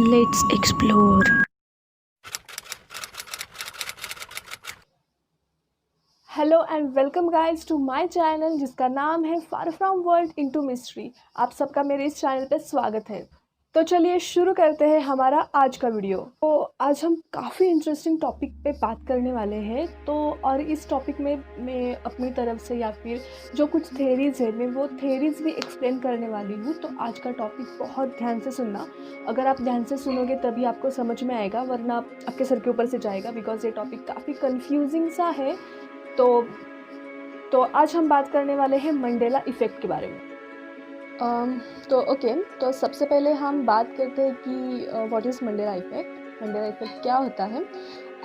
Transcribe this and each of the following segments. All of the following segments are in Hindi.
Let's explore. Hello and welcome guys to my channel जिसका नाम है far from world into mystery. आप सबका मेरे इस चैनल पे स्वागत है। तो चलिए शुरू करते हैं हमारा आज का वीडियो। तो आज हम काफ़ी इंटरेस्टिंग टॉपिक पे बात करने वाले हैं। तो और इस टॉपिक में मैं अपनी तरफ से या फिर जो कुछ थेरीज़ है मैं वो थेरीज़ भी एक्सप्लेन करने वाली हूँ। तो आज का टॉपिक बहुत ध्यान से सुनना। अगर आप ध्यान से सुनोगे तभी आपको समझ में आएगा, वरना आपके सर के ऊपर से जाएगा, बिकॉज ये टॉपिक काफ़ी कन्फ्यूजिंग सा है। तो आज हम बात करने वाले हैं मंडेला इफ़ेक्ट के बारे में। तो सबसे पहले हम बात करते हैं कि what is Mandela effect. Mandela effect क्या होता है?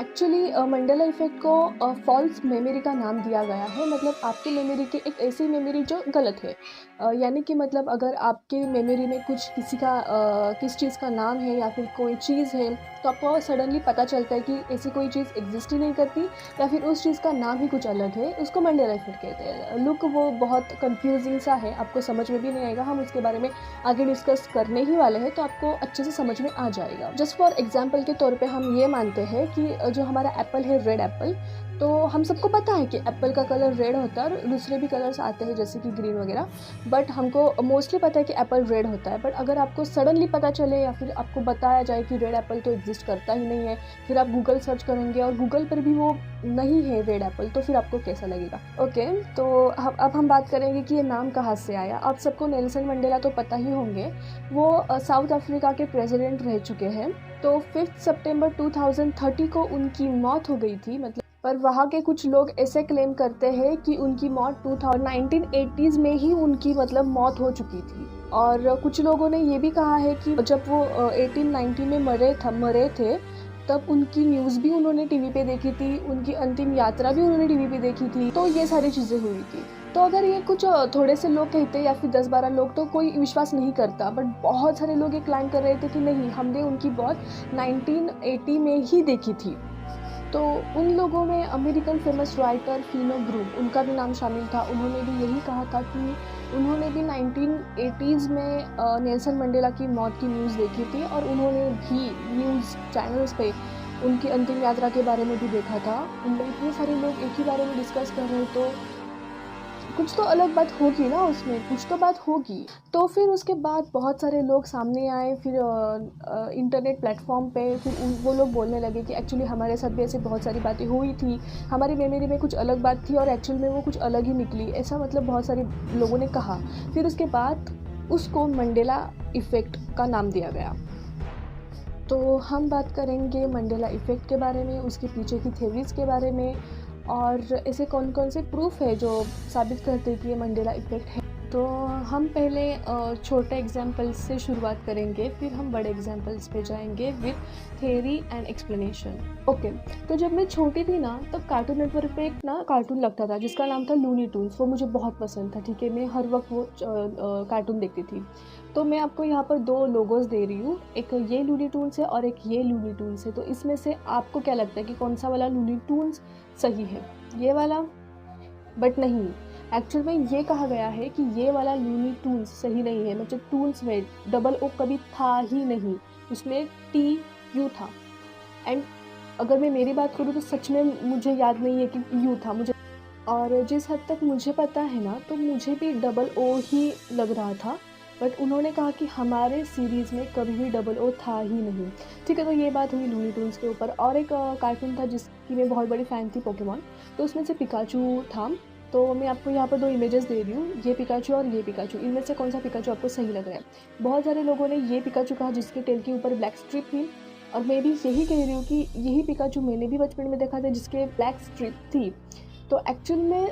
एक्चुअली मंडेला इफ़ेक्ट को फॉल्स मेमोरी का नाम दिया गया है। मतलब आपकी मेमोरी की एक ऐसी मेमोरी जो गलत है। यानी कि मतलब अगर आपके मेमोरी में कुछ किस चीज़ का नाम है या फिर कोई चीज़ है, तो आपको सडनली पता चलता है कि ऐसी कोई चीज़ एग्जिस्ट ही नहीं करती या फिर उस चीज़ का नाम ही कुछ अलग है, उसको मंडेला इफ़ेक्ट कहते हैं। लुक वो बहुत कंफ्यूजिंग सा है, आपको समझ में भी नहीं आएगा। हम उसके बारे में आगे डिस्कस करने ही वाले हैं, तो आपको अच्छे से समझ में आ जाएगा। जस्ट फॉर एग्जाम्पल के तौर पे हम ये मानते हैं कि जो हमारा एप्पल है, रेड एप्पल, तो हम सबको पता है कि एप्पल का कलर रेड होता है और दूसरे भी कलर्स आते हैं जैसे कि ग्रीन वगैरह, बट हमको मोस्टली पता है कि एप्पल रेड होता है। बट अगर आपको सडनली पता चले या फिर आपको बताया जाए कि रेड एप्पल तो एग्जिस्ट करता ही नहीं है, फिर आप गूगल सर्च करेंगे और गूगल पर भी वो नहीं है रेड एप्पल, तो फिर आपको कैसा लगेगा? तो अब हम बात करेंगे कि ये नाम कहाँ से आया। आप सबको नेल्सन मंडेला तो पता ही होंगे। वो साउथ अफ्रीका के प्रेसिडेंट रह चुके हैं। तो 5 सितंबर 2030 को उनकी मौत हो गई थी। मतलब पर वहाँ के कुछ लोग ऐसे क्लेम करते हैं कि उनकी मौत 1980s में ही उनकी मतलब मौत हो चुकी थी। और कुछ लोगों ने ये भी कहा है कि जब वो 1890 में मरे थे तब उनकी न्यूज़ भी उन्होंने टीवी पे देखी थी, उनकी अंतिम यात्रा भी उन्होंने टीवी पे देखी थी। तो ये सारी चीज़ें हुई थी। तो अगर ये कुछ थोड़े से लोग कहते या फिर 10-12 लोग, तो कोई विश्वास नहीं करता, बट बहुत सारे लोग ये क्लेम कर रहे थे कि नहीं, हमने उनकी मौत 1980 में ही देखी थी। तो उन लोगों में American famous writer Fino groom, उनका भी नाम शामिल था। उन्होंने भी यही कहा था कि उन्होंने भी 1980s में नेल्सन मंडेला की मौत की न्यूज़ देखी थी और उन्होंने भी न्यूज़ चैनल्स पे उनकी अंतिम यात्रा के बारे में भी देखा था। उनमें इतने सारे लोग एक ही बारे में डिस्कस कर रहे, तो कुछ तो अलग बात होगी ना, उसमें कुछ तो बात होगी। तो फिर उसके बाद बहुत सारे लोग सामने आए, फिर इंटरनेट प्लेटफॉर्म पे फिर वो लोग बोलने लगे कि एक्चुअली हमारे साथ भी ऐसे बहुत सारी बातें हुई थी, हमारी मेमोरी में कुछ अलग बात थी और एक्चुअल में वो कुछ अलग ही निकली, ऐसा मतलब बहुत सारे लोगों ने कहा। फिर उसके बाद उसको मंडेला इफ़ेक्ट का नाम दिया गया। तो हम बात करेंगे मंडेला इफ़ेक्ट के बारे में, उसके पीछे की थ्योरीज़ के बारे में, और ऐसे कौन कौन से प्रूफ है जो साबित करते हैं कि ये मंडेला इफ़ेक्ट है। तो हम पहले छोटे एग्जाम्पल्स से शुरुआत करेंगे, फिर हम बड़े एग्जाम्पल्स पे जाएंगे विद थेरी एंड एक्सप्लेनेशन। तो जब मैं छोटी थी ना, तब कार्टून नेटवर्क पे एक ना कार्टून लगता था जिसका नाम था लूनी टून्स। वो मुझे बहुत पसंद था, ठीक है, मैं हर वक्त वो कार्टून देखती थी। तो मैं आपको यहाँ पर दो लोगोज दे रही हूँ, एक ये लूनी टून्स है और एक ये लूनी टून्स है। तो इसमें से आपको क्या लगता है कि कौन सा वाला लूनी टून्स सही है? ये वाला? बट नहीं, एक्चुअल में ये कहा गया है कि ये वाला लूनी टून्स सही नहीं है। मतलब टून्स में डबल ओ कभी था ही नहीं, उसमें TU था। एंड अगर मैं मेरी बात करूँ तो सच में मुझे याद नहीं है कि यू था मुझे। और जिस हद तक मुझे पता है ना, तो मुझे भी डबल ओ ही लग रहा था, बट उन्होंने कहा कि हमारे सीरीज़ में कभी भी डबल ओ था ही नहीं। ठीक है, तो ये बात हुई लूनी टून्स के ऊपर। और एक कार्टून था जिसकी मैं बहुत बड़ी फ़ैन थी, पोकेमॉन। तो उसमें से पिकाचू था। तो मैं आपको यहाँ पर दो इमेजेस दे रही हूँ, ये पिकाचू और ये पिकाचू। इनमें से कौन सा पिकाचू आपको सही लग रहा है? बहुत सारे लोगों ने ये पिकाचू कहा जिसके टेल के ऊपर ब्लैक स्ट्रिप थी, और मैं भी यही कह रही हूँ कि यही पिकाचू मैंने भी बचपन में देखा था जिसके ब्लैक स्ट्रिप थी। तो एक्चुअल में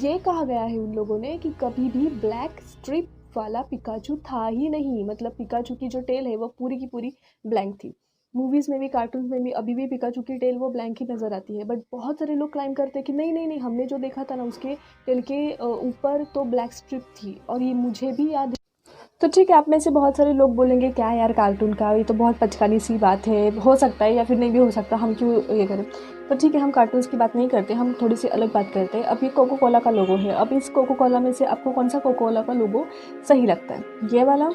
ये कहा गया है उन लोगों ने कि कभी भी ब्लैक स्ट्रिप वाला पिकाचू था ही नहीं। मतलब पिकाचू की जो टेल है वो पूरी की पूरी ब्लैंक थी। मूवीज़ में भी, कार्टून में भी अभी भी पिकाचू की टेल वो ब्लैंक ही नज़र आती है। बट बहुत सारे लोग क्लाइम करते हैं कि नहीं नहीं नहीं, हमने जो देखा था ना, उसके टेल के ऊपर तो ब्लैक स्ट्रिप थी, और ये मुझे भी याद है। तो ठीक है, आप में से बहुत सारे लोग बोलेंगे क्या यार कार्टून का, ये तो बहुत बचकानी सी बात है, हो सकता है या फिर नहीं भी हो सकता, हम क्यों ये करें। तो ठीक है, हम कार्टून्स की बात नहीं करते, हम थोड़ी सी अलग बात करते हैं। अब ये कोको कोला का लोगो है। अब इस कोको कोला में से आपको कौन सा कोको कोला का लोगो सही लगता है? ये वाला,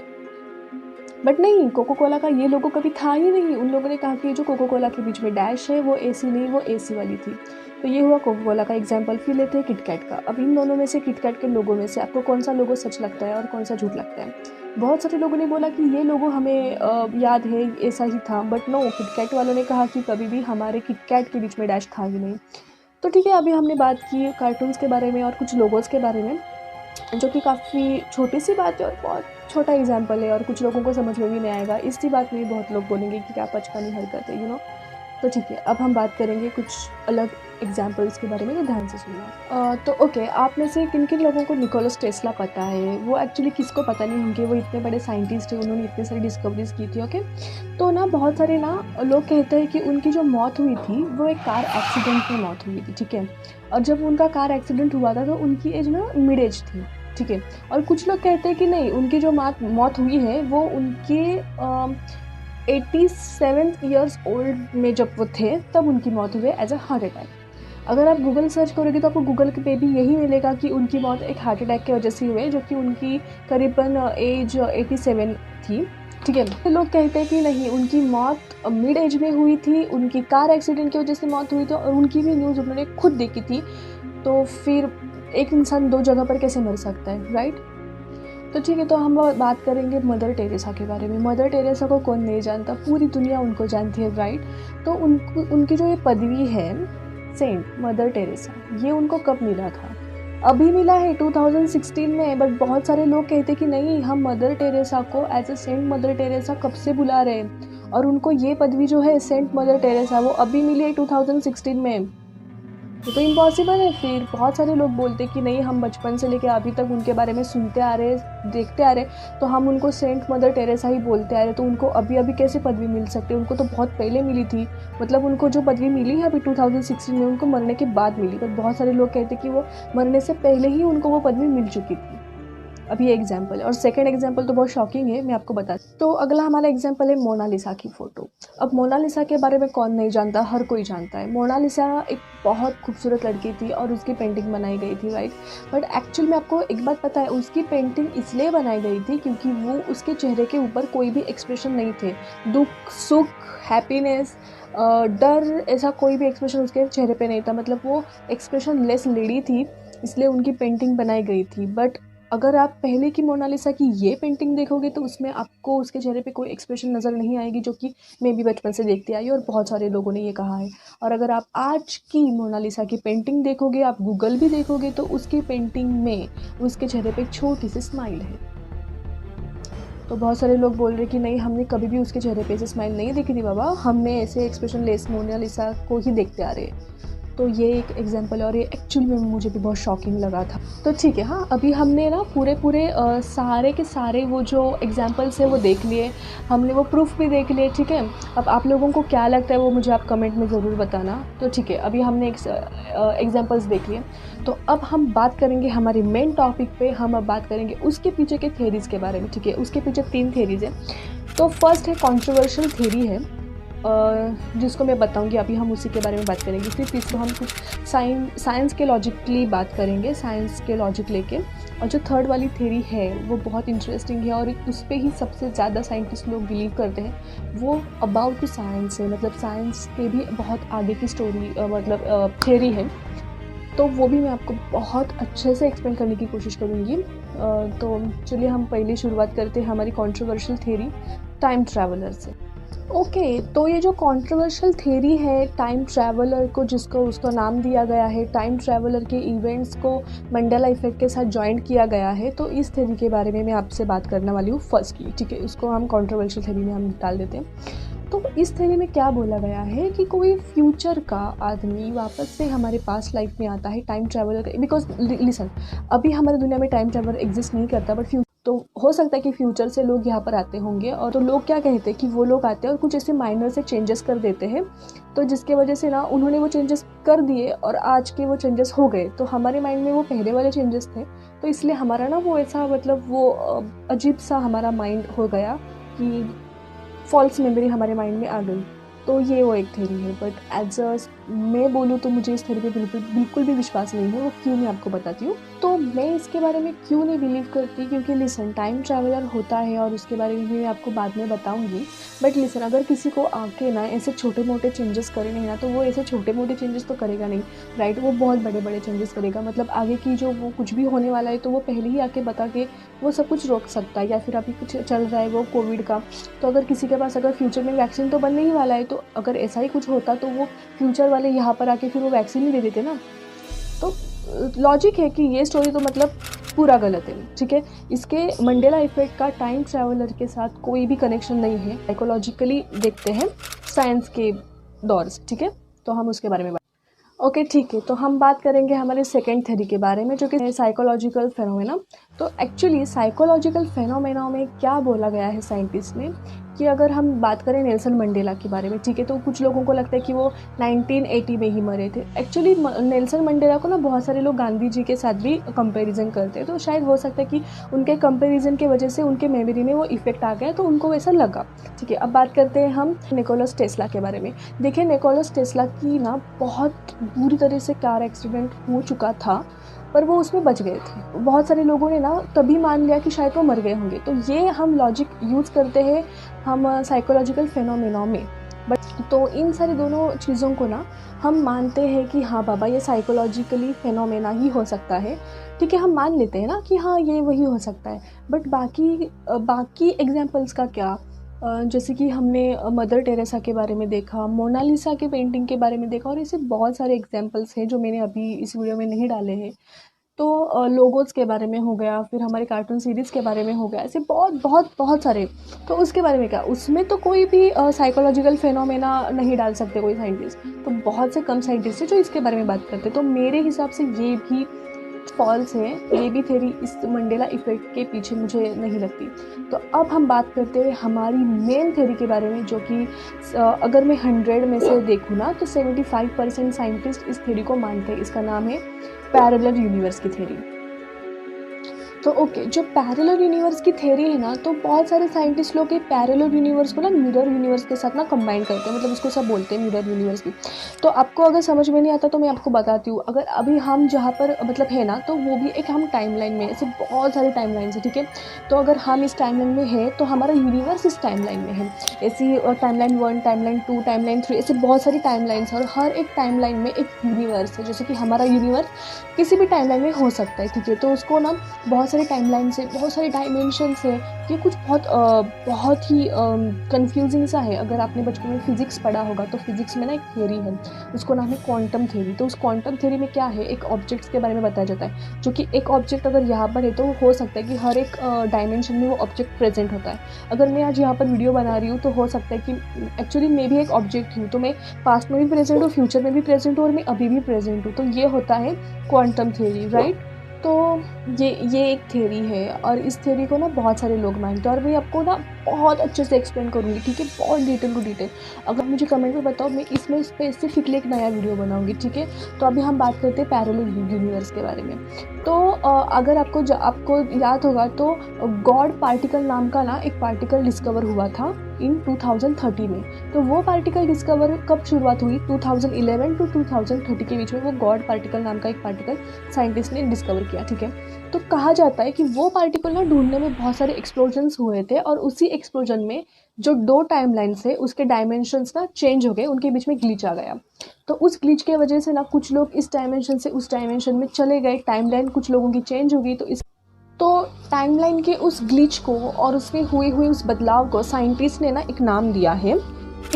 बट नहीं, कोको कोला का ये लोगो कभी था ही नहीं। उन लोगों ने कहा कि जो कोको कोला के बीच में डैश है वो AC नहीं, वो AC वाली थी। तो ये हुआ कोको कोला का एग्जाम्पल। फिर लेते हैं किटकैट का। अब इन दोनों में से, किटकैट के लोगों में से आपको कौन सा लोगो सच लगता है और कौन सा झूठ लगता है? बहुत सारे लोगों ने बोला कि ये लोगो हमें याद है, ऐसा ही था। बट नो, किटकैट वालों ने कहा कि कभी भी हमारे किटकैट के बीच में डैश था ही नहीं। तो ठीक है, अभी हमने बात की कार्टून्स के बारे में और कुछ लोगोस के बारे में, जो कि काफ़ी छोटी सी बात है और बहुत छोटा एग्जाम्पल है और कुछ लोगों को समझ में भी नहीं आएगा। इसी बात में बहुत लोग बोलेंगे कि क्या बचकानी हरकत है, तो ठीक है, अब हम बात करेंगे कुछ अलग एग्जाम्पल्स के बारे में, तो ध्यान से सुनना। तो ओके, आप में से किन किन लोगों को निकोलस टेस्ला पता है? वो एक्चुअली किसको पता नहीं होंगे, वो इतने बड़े साइंटिस्ट हैं, उन्होंने इतने सारी डिस्कवरीज की थी। ओके, तो ना बहुत सारे ना लोग कहते हैं कि उनकी जो मौत हुई थी वो एक कार एक्सीडेंट में मौत हुई थी, ठीक है। और जब उनका कार एक्सीडेंट हुआ था तो उनकी एज ना मिड एज थी, ठीक है। और कुछ लोग कहते हैं कि नहीं, उनकी जो मौत हुई है वो उनके 87 ईयर्स ओल्ड में जब वो थे तब उनकी मौत हुई एज अ हार्ट अटैक। अगर आप गूगल सर्च करोगे तो आपको गूगल पे भी यही मिलेगा कि उनकी मौत एक हार्ट अटैक की वजह से हुई, जो कि उनकी करीबन एज 87 थी, ठीक है। तो लोग कहते हैं कि नहीं, उनकी मौत मिड एज में हुई थी, उनकी कार एक्सीडेंट की वजह से मौत हुई थी और उनकी भी न्यूज़ उन्होंने खुद देखी थी। तो फिर एक इंसान दो जगह पर कैसे मर सकता है, राइट? तो ठीक है, तो हम बात करेंगे मदर टेरेसा के बारे में। मदर टेरेसा को कौन नहीं जानता, पूरी दुनिया उनको जानती है, राइट? तो उनकी जो ये पदवी है सेंट मदर टेरेसा, ये उनको कब मिला था? अभी मिला है 2016 में। बट बहुत सारे लोग कहते कि नहीं, हम मदर टेरेसा को as a saint Mother Teresa कब से बुला रहे हैं, और उनको ये पदवी जो है सेंट मदर टेरेसा वो अभी मिली है 2016 में। तो इम्पॉसिबल है। फिर बहुत सारे लोग बोलते कि नहीं, हम बचपन से लेकर अभी तक उनके बारे में सुनते आ रहे, देखते आ रहे, तो हम उनको सेंट मदर टेरेसा ही बोलते आ रहे, तो उनको अभी अभी कैसे पदवी मिल सकती है? उनको तो बहुत पहले मिली थी। मतलब उनको जो पदवी मिली है अभी 2016 में, उनको मरने के बाद मिली। पर बहुत सारे लोग कहते कि वो मरने से पहले ही उनको वो पदवी मिल चुकी थी। अभी ये एग्जाम्पल है। और सेकंड एग्जाम्पल तो बहुत शॉकिंग है, मैं आपको बता। तो अगला हमारा एग्जाम्पल है मोनालिसा की फ़ोटो। अब मोनालिसा के बारे में कौन नहीं जानता, हर कोई जानता है। मोनालिसा एक बहुत खूबसूरत लड़की थी और उसकी पेंटिंग बनाई गई थी, राइट? बट एक्चुअल में आपको एक बात पता है, उसकी पेंटिंग इसलिए बनाई गई थी क्योंकि वो, उसके चेहरे के ऊपर कोई भी एक्सप्रेशन नहीं थे। दुख, सुख, हैप्पीनेस, डर, ऐसा कोई भी एक्सप्रेशन उसके चेहरे पे नहीं था। मतलब वो एक्सप्रेशन लेस लेडी थी, इसलिए उनकी पेंटिंग बनाई गई थी। बट अगर आप पहले की मोनालिसा की ये पेंटिंग देखोगे तो उसमें आपको उसके चेहरे पे कोई एक्सप्रेशन नज़र नहीं आएगी, जो कि मैं भी बचपन से देखती आई और बहुत सारे लोगों ने ये कहा है। और अगर आप आज की मोनालिसा की पेंटिंग देखोगे, आप गूगल भी देखोगे, तो उसकी पेंटिंग में उसके चेहरे पे एक छोटी सी स्माइल है। तो बहुत सारे लोग बोल रहे कि नहीं, हमने कभी भी उसके चेहरे पे ऐसे स्माइल नहीं देखी थी बाबा, हमने ऐसे एक्सप्रेशन लेस मोनालिसा को ही देखते आ रहे हैं। तो ये एक एग्जांपल है और ये एक्चुअल में मुझे भी बहुत शॉकिंग लगा था। तो ठीक है, हाँ, अभी हमने ना पूरे सारे के सारे वो जो एग्जांपल्स है वो देख लिए, हमने वो प्रूफ भी देख लिए, ठीक है। अब आप लोगों को क्या लगता है वो मुझे आप कमेंट में ज़रूर बताना। तो ठीक है, अभी हमने एग्जांपल्स देख लिए, तो अब हम बात करेंगे हमारे मेन टॉपिक पे। हम अब बात करेंगे उसके पीछे के थेरीज़ के बारे में, ठीक है। उसके पीछे 3 थेरीज़ है। तो फर्स्ट है कॉन्ट्रोवर्शियल थेरी है, जिसको मैं बताऊंगी, अभी हम उसी के बारे में बात करेंगे। फिर तीसरा हम कुछ साइंस के लॉजिकली बात करेंगे, साइंस के लॉजिक लेके। और जो थर्ड वाली थ्योरी है वो बहुत इंटरेस्टिंग है और उस पर ही सबसे ज़्यादा साइंटिस्ट लोग बिलीव करते हैं। वो अबाउट साइंस है, मतलब साइंस के भी बहुत आगे की स्टोरी, मतलब थ्योरी है। तो वो भी मैं आपको बहुत अच्छे से एक्सप्लेन करने की कोशिश करूँगी। तो चलिए हम पहले शुरुआत करते हैं हमारी कॉन्ट्रोवर्शियल थ्योरी टाइम ट्रैवलर से। ओके, तो ये जो कॉन्ट्रोवर्शियल थ्योरी है टाइम ट्रैवलर को, जिसको उसका नाम दिया गया है, टाइम ट्रैवलर के इवेंट्स को मंडेला इफेक्ट के साथ जॉइंट किया गया है। तो इस थ्योरी के बारे में मैं आपसे बात करने वाली हूँ फर्स्टली, ठीक है। उसको हम कॉन्ट्रोवर्शियल थ्योरी में हम डाल देते हैं। तो इस थ्योरी में क्या बोला गया है कि कोई फ्यूचर का आदमी वापस से हमारे पास लाइफ में आता है, टाइम ट्रैवलर। बिकॉज लिसन, अभी हमारी दुनिया में टाइम ट्रैवलर एग्जिस्ट नहीं करता, बट तो हो सकता है कि फ्यूचर से लोग यहाँ पर आते होंगे। और तो लोग क्या कहते हैं कि वो लोग आते हैं और कुछ ऐसे माइनर से चेंजेस कर देते हैं, तो जिसके वजह से ना उन्होंने वो चेंजेस कर दिए और आज के वो चेंजेस हो गए। तो हमारे माइंड में वो पहले वाले चेंजेस थे, तो इसलिए हमारा ना वो ऐसा, मतलब वो अजीब सा हमारा माइंड हो गया कि फॉल्स मेमोरी हमारे माइंड में आ गई। तो ये वो एक थ्योरी है। बट एज अ मैं बोलूँ तो मुझे इस थ्योरी पे बिल्कुल भी विश्वास नहीं है। वो क्यों नहीं आपको बताती हूँ। तो मैं इसके बारे में क्यों नहीं बिलीव करती, क्योंकि लिसन, टाइम ट्रैवलर होता है और उसके बारे में भी मैं आपको बाद में बताऊँगी। बट लिसन, अगर किसी को आके ना ऐसे छोटे मोटे चेंजेस करे नहीं ना, तो वो ऐसे छोटे मोटे चेंजेस तो करेगा नहीं, राइट। वो बहुत बड़े बड़े चेंजेस करेगा। मतलब आगे की जो वो कुछ भी होने वाला है तो वो पहले ही आके बता के वो सब कुछ रोक सकता है। या फिर अभी कुछ चल रहा है वो कोविड का, तो अगर किसी के पास अगर फ्यूचर में वैक्सीन तो बनने ही वाला है, तो अगर ऐसा ही कुछ होता तो वो फ्यूचर वाले यहाँ पर आके फिर वो वैक्सीन ही दे देते ना। तो लॉजिक है कि ये स्टोरी तो मतलब पूरा गलत है, ठीक है। इसके मंडेला इफेक्ट का टाइम ट्रैवलर के साथ कोई भी कनेक्शन नहीं है। साइकोलॉजिकली देखते हैं साइंस के दौर से, ठीक है। तो हम उसके बारे में ओके, ठीक है। तो हम बात करेंगे हमारे सेकेंड थ्योरी के बारे में, जो कि है साइकोलॉजिकल फेनोमेना। तो एक्चुअली साइकोलॉजिकल फेनोमेना में क्या बोला गया है साइंटिस्ट ने, कि अगर हम बात करें नेल्सन मंडेला के बारे में, ठीक है, तो कुछ लोगों को लगता है कि वो 1980 में ही मरे थे। एक्चुअली नेल्सन मंडेला को ना बहुत सारे लोग गांधी जी के साथ भी कंपैरिजन करते हैं, तो शायद हो सकता है कि उनके कंपैरिजन की वजह से उनके मेमोरी में वो इफेक्ट आ गया, तो उनको वैसा लगा, ठीक है। अब बात करते हैं हम निकोलस टेस्ला के बारे में। देखिए, निकोलस टेस्ला की ना बहुत बुरी तरह से कार एक्सीडेंट हो चुका था, पर वो उसमें बच गए थे। बहुत सारे लोगों ने ना तभी मान लिया कि शायद वो मर गए होंगे। तो ये हम लॉजिक यूज़ करते हैं हम साइकोलॉजिकल फेनोमेना में। बट तो इन सारी दोनों चीज़ों को ना हम मानते हैं कि हाँ बाबा, ये साइकोलॉजिकली फेनोमेना ही हो सकता है, ठीक है। हम मान लेते हैं ना कि हाँ ये वही हो सकता है। बट बाकी एग्जाम्पल्स का क्या? जैसे कि हमने मदर टेरेसा के बारे में देखा, मोनालिसा के पेंटिंग के बारे में देखा, और ऐसे बहुत सारे एग्जाम्पल्स हैं जो मैंने अभी इस वीडियो में नहीं डाले हैं। तो लोगोस के बारे में हो गया, फिर हमारे कार्टून सीरीज़ के बारे में हो गया, ऐसे बहुत बहुत बहुत सारे। तो उसके बारे में क्या, उसमें तो कोई भी साइकोलॉजिकल फेनोमेना नहीं डाल सकते कोई साइंटिस्ट। तो बहुत से कम साइंटिस्ट हैं जो इसके बारे में बात करते हैं। तो मेरे हिसाब से ये भी फॉल्स है, ये भी थ्योरी इस मंडेला इफेक्ट के पीछे मुझे नहीं लगती। तो अब हम बात करते हैं हमारी मेन थ्योरी के बारे में, जो कि अगर मैं 100 में से देखूँ ना, तो 75% साइंटिस्ट इस थ्योरी को मानते हैं। इसका नाम है पैरेलल यूनिवर्स की थ्योरी। तो ओके, जो पैरेलल यूनिवर्स की थ्योरी है ना, तो बहुत सारे साइंटिस्ट लोग पैरेलल यूनिवर्स को ना मिरर यूनिवर्स के साथ ना कंबाइन करते हैं, मतलब उसको सब बोलते हैं मिरर यूनिवर्स भी। तो आपको अगर समझ में नहीं आता तो मैं आपको बताती हूँ। अगर अभी हम जहाँ पर मतलब है ना, तो वो भी एक हम टाइमलाइन में, ऐसे बहुत सारी टाइमलाइन है, ठीक है। तो अगर हम इस टाइमलाइन में है तो हमारा यूनिवर्स इस टाइमलाइन में है। ऐसी टाइमलाइन 1, टाइमलाइन 2, टाइमलाइन 3, ऐसे बहुत सारी टाइमलाइंस है, और हर एक टाइमलाइन में एक यूनिवर्स है। जैसे कि हमारा यूनिवर्स किसी भी टाइमलाइन में हो सकता है, ठीक है। तो उसको ना बहुत सारी टाइमलाइन से, बहुत सारे डायमेंशंस है। ये कुछ बहुत ही कंफ्यूजिंग सा है। अगर आपने बचपन में फिजिक्स पढ़ा होगा, तो फिजिक्स में ना एक थ्योरी है, उसको नाम है क्वांटम थ्योरी। तो उस क्वांटम थ्योरी में क्या है, एक ऑब्जेक्ट्स के बारे में बताया जाता है, जो कि एक ऑब्जेक्ट अगर यहाँ पर है तो हो सकता है कि हर एक डायमेंशन में वो ऑब्जेक्ट प्रेजेंट होता है। अगर मैं आज यहाँ पर वीडियो बना रही हूँ, तो हो सकता है कि एक्चुअली मैं भी एक ऑब्जेक्ट हूँ, तो मैं पास्ट में भी प्रेजेंट हूँ, फ्यूचर में भी प्रेजेंट हूँ, और मैं अभी भी प्रेजेंट हूँ। तो ये होता है क्वांटम थ्योरी, राइट। तो ये एक थ्योरी है, और इस थ्योरी को ना बहुत सारे लोग मानते हैं, और मैं आपको ना बहुत अच्छे से एक्सप्लेन करूँगी, ठीक है, बहुत डिटेल टू डिटेल। अगर मुझे कमेंट में बताओ, मैं इसमें स्पेसिफिकली एक नया वीडियो बनाऊँगी, ठीक है। तो अभी हम बात करते हैं पैरेलल यूनिवर्स के बारे में। तो अगर आपको याद होगा, तो गॉड पार्टिकल नाम का ना एक पार्टिकल डिस्कवर हुआ था इन 2030 में। तो वो पार्टिकल डिस्कवर कब शुरुआत हुई, 2011 टू 2030 के बीच में वो गॉड पार्टिकल नाम का एक पार्टिकल साइंटिस्ट ने डिस्कवर किया, ठीक है। तो कहा जाता है कि वो पार्टिकल ना ढूंढने में बहुत सारे एक्सप्लोजन्स हुए थे, और उसी एक्सप्लोजन में जो 2 टाइमलाइंस है उसके डायमेंशंस ना चेंज हो गए, उनके बीच में ग्लिच आ गया। तो उस ग्लिच के वजह से ना कुछ लोग इस डायमेंशन से उस डायमेंशन में चले गए, टाइमलाइन कुछ लोगों की चेंज हो गई। तो टाइमलाइन के उस ग्लिच को और उसमें हुई उस बदलाव को साइंटिस्ट ने ना एक नाम दिया है,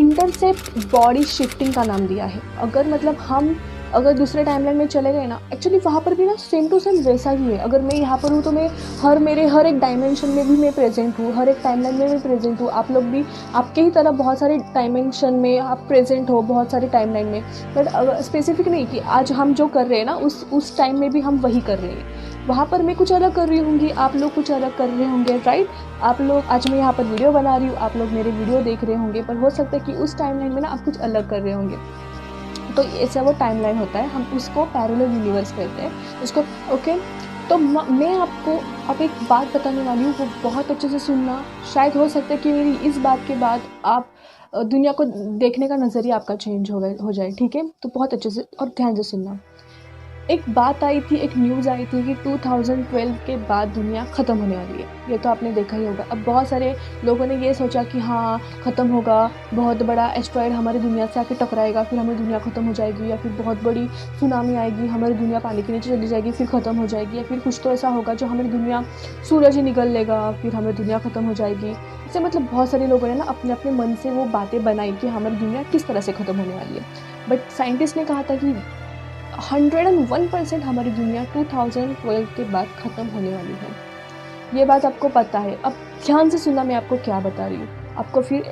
इंटरसेप्ट बॉडी शिफ्टिंग का नाम दिया है। अगर मतलब हम अगर दूसरे टाइमलाइन में चले गए ना, एक्चुअली वहाँ पर भी ना सेम टू सेम वैसा ही है। अगर मैं यहाँ पर हूँ तो मैं मेरे हर एक डायमेंशन में भी मैं प्रेजेंट हूँ, हर एक टाइमलाइन में मैं प्रेजेंट हूँ। आप लोग भी आपके ही तरह बहुत सारे डायमेंशन में आप प्रेजेंट हो, बहुत सारे टाइमलाइन में। बट स्पेसिफिक नहीं कि आज हम जो कर रहे हैं ना, उस टाइम में भी हम वही कर रहे हैं। वहाँ पर मैं कुछ अलग कर रही होंगी, आप लोग कुछ अलग कर रहे होंगे, राइट। आप लोग, आज मैं यहाँ पर वीडियो बना रही हूँ, आप लोग मेरे वीडियो देख रहे होंगे, पर हो सकता है कि उस टाइमलाइन में ना आप कुछ अलग कर रहे होंगे। तो ऐसा वो टाइमलाइन होता है, हम उसको पैरेलल यूनिवर्स कहते हैं उसको, ओके। मैं आपको अब एक बात बताने वाली हूँ, वो बहुत अच्छे से सुनना। शायद हो सकता है कि मेरी इस बात के बाद आप दुनिया को देखने का नज़रिया आपका चेंज हो जाए, ठीक है? तो बहुत अच्छे से और ध्यान से सुनना। एक बात आई थी, एक न्यूज़ आई थी कि 2012 के बाद दुनिया ख़त्म होने वाली है। ये तो आपने देखा ही होगा। अब बहुत सारे लोगों ने ये सोचा कि हाँ, ख़त्म होगा, बहुत बड़ा एस्टेरॉयड हमारी दुनिया से आके टकराएगा, फिर हमारी दुनिया ख़त्म हो जाएगी, या फिर बहुत बड़ी सुनामी आएगी, हमारी दुनिया पानी के नीचे चली जाएगी, फिर ख़त्म हो जाएगी, या फिर कुछ तो ऐसा होगा जो हमारी दुनिया, सूरज ही निकल लेगा, फिर हमारी दुनिया ख़त्म हो जाएगी। इससे मतलब बहुत सारे लोगों ने ना अपने अपने मन से वो बातें बनाई कि हमारी दुनिया किस तरह से ख़त्म होने वाली है। बट साइंटिस्ट ने कहा था कि 101% हमारी दुनिया 2012 के बाद ख़त्म होने वाली है। ये बात आपको पता है। अब ध्यान से सुनना मैं आपको क्या बता रही हूँ, आपको फिर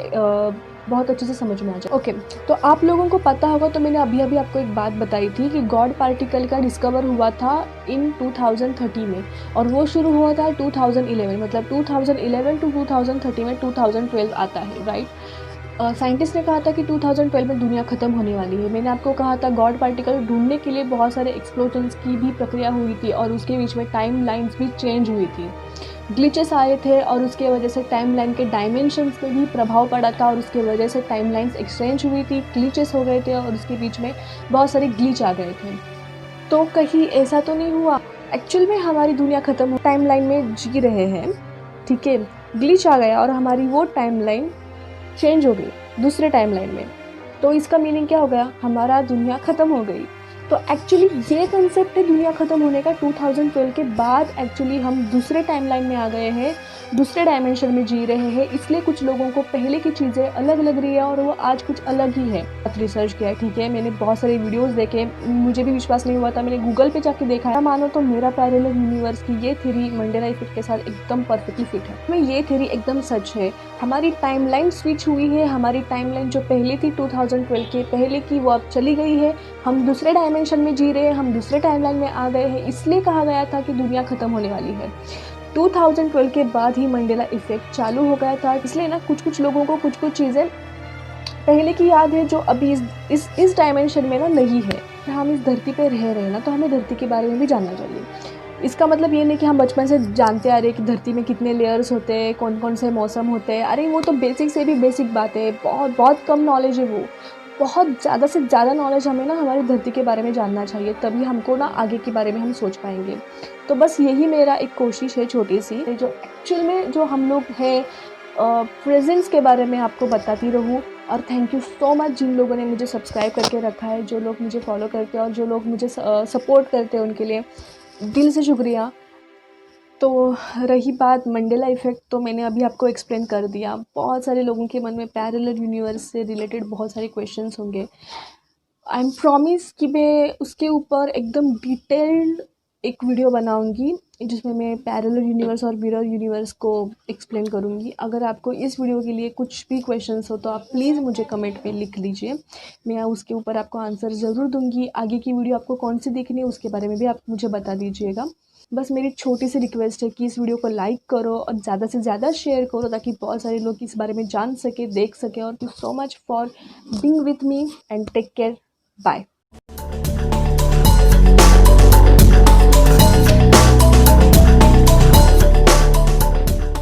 बहुत अच्छे से समझ में आ जाए। ओके, तो आप लोगों को पता होगा, तो मैंने अभी अभी आपको एक बात बताई थी कि गॉड पार्टिकल का डिस्कवर हुआ था इन 2030 में, और वो शुरू हुआ था 2011, मतलब 2011 टू 2030 में 2012 आता है, राइट? साइंटिस्ट ने कहा था कि 2012 में दुनिया ख़त्म होने वाली है। मैंने आपको कहा था गॉड पार्टिकल ढूंढने के लिए बहुत सारे एक्सप्लोजन्स की भी प्रक्रिया हुई थी, और उसके बीच में टाइम लाइन्स भी चेंज हुई थी, ग्लिचेस आए थे, और उसके वजह से टाइम लाइन के डायमेंशंस पे भी प्रभाव पड़ा था, और उसके वजह से टाइम लाइन्स एक्सचेंज हुई थी, ग्लिचेस हो गए थे, और उसके बीच में बहुत सारे ग्लिच आ गए थे। तो कहीं ऐसा तो नहीं हुआ एक्चुअल में हमारी दुनिया ख़त्म हो, टाइम लाइन में जी रहे हैं, ठीक है? ग्लिच आ गया और हमारी वो टाइम लाइन चेंज हो गई दूसरे टाइमलाइन में। तो इसका मीनिंग क्या हो गया? हमारा दुनिया ख़त्म हो गई। तो एक्चुअली ये कंसेप्ट है दुनिया ख़त्म होने का। 2012 के बाद एक्चुअली हम दूसरे टाइमलाइन में आ गए हैं, दूसरे डायमेंशन में जी रहे हैं, इसलिए कुछ लोगों को पहले की चीज़ें अलग लग रही है और वो आज कुछ अलग ही है। रिसर्च किया, ठीक है, मैंने बहुत सारे वीडियोस देखे, मुझे भी विश्वास नहीं हुआ था, मैंने गूगल पे जाके देखा है। मानो तो मेरा पैरेलल यूनिवर्स की ये थ्योरी मंडेला इफेक्ट के साथ एकदम परफेक्टली फिट है। मैं ये थ्योरी एकदम सच है। हमारी टाइमलाइन स्विच हुई है, हमारी टाइमलाइन जो पहले थी 2012 के पहले की, वो अब चली गई है। हम दूसरे डायमेंशन में जी रहे हैं, हम दूसरे टाइमलाइन में आ गए हैं, इसलिए कहा गया था कि दुनिया ख़त्म होने वाली है। 2012 के बाद ही मंडेला इफेक्ट चालू हो गया था, इसलिए ना कुछ लोगों को कुछ चीज़ें पहले की याद है जो अभी इस डायमेंशन में ना नहीं है। हम इस धरती पे रह रहे हैं ना, तो हमें धरती के बारे में भी जानना चाहिए। इसका मतलब ये नहीं कि हम बचपन से जानते आ रहे हैं कि धरती में कितने लेयर्स होते हैं, कौन कौन से मौसम होते हैं। अरे वो तो बेसिक से भी बेसिक बात है, बहुत बहुत कम नॉलेज है वो। बहुत ज़्यादा से ज़्यादा नॉलेज हमें ना हमारी धरती के बारे में जानना चाहिए, तभी हमको ना आगे के बारे में हम सोच पाएंगे। तो बस यही मेरा एक कोशिश है छोटी सी, जो एक्चुअल में जो हम लोग हैं प्रेजेंस के बारे में आपको बताती रहूँ। और थैंक यू सो मच जिन लोगों ने मुझे सब्सक्राइब करके रखा है, जो लोग मुझे फॉलो करते हैं और जो लोग मुझे सपोर्ट करते हैं, उनके लिए दिल से शुक्रिया। तो रही बात मंडेला इफ़ेक्ट, तो मैंने अभी आपको एक्सप्लेन कर दिया। बहुत सारे लोगों के मन में पैरेलल यूनिवर्स से रिलेटेड बहुत सारे क्वेश्चंस होंगे। आई एम प्रॉमिस कि मैं उसके ऊपर एकदम डिटेल्ड एक वीडियो बनाऊंगी, जिसमें मैं पैरेलल यूनिवर्स और मिरर यूनिवर्स को एक्सप्लेन करूंगी। अगर आपको इस वीडियो के लिए कुछ भी क्वेश्चंस हो तो आप प्लीज़ मुझे कमेंट में लिख लीजिए, मैं उसके ऊपर आपको आंसर ज़रूर दूंगी। आगे की वीडियो आपको कौन सी देखनी है उसके बारे में भी आप मुझे बता दीजिएगा। बस मेरी छोटी सी रिक्वेस्ट है कि इस वीडियो को लाइक करो और ज़्यादा से ज़्यादा शेयर करो, ताकि बहुत सारे लोग इस बारे में जान सके, देख सके। और thank you so much for being with me and take care, bye.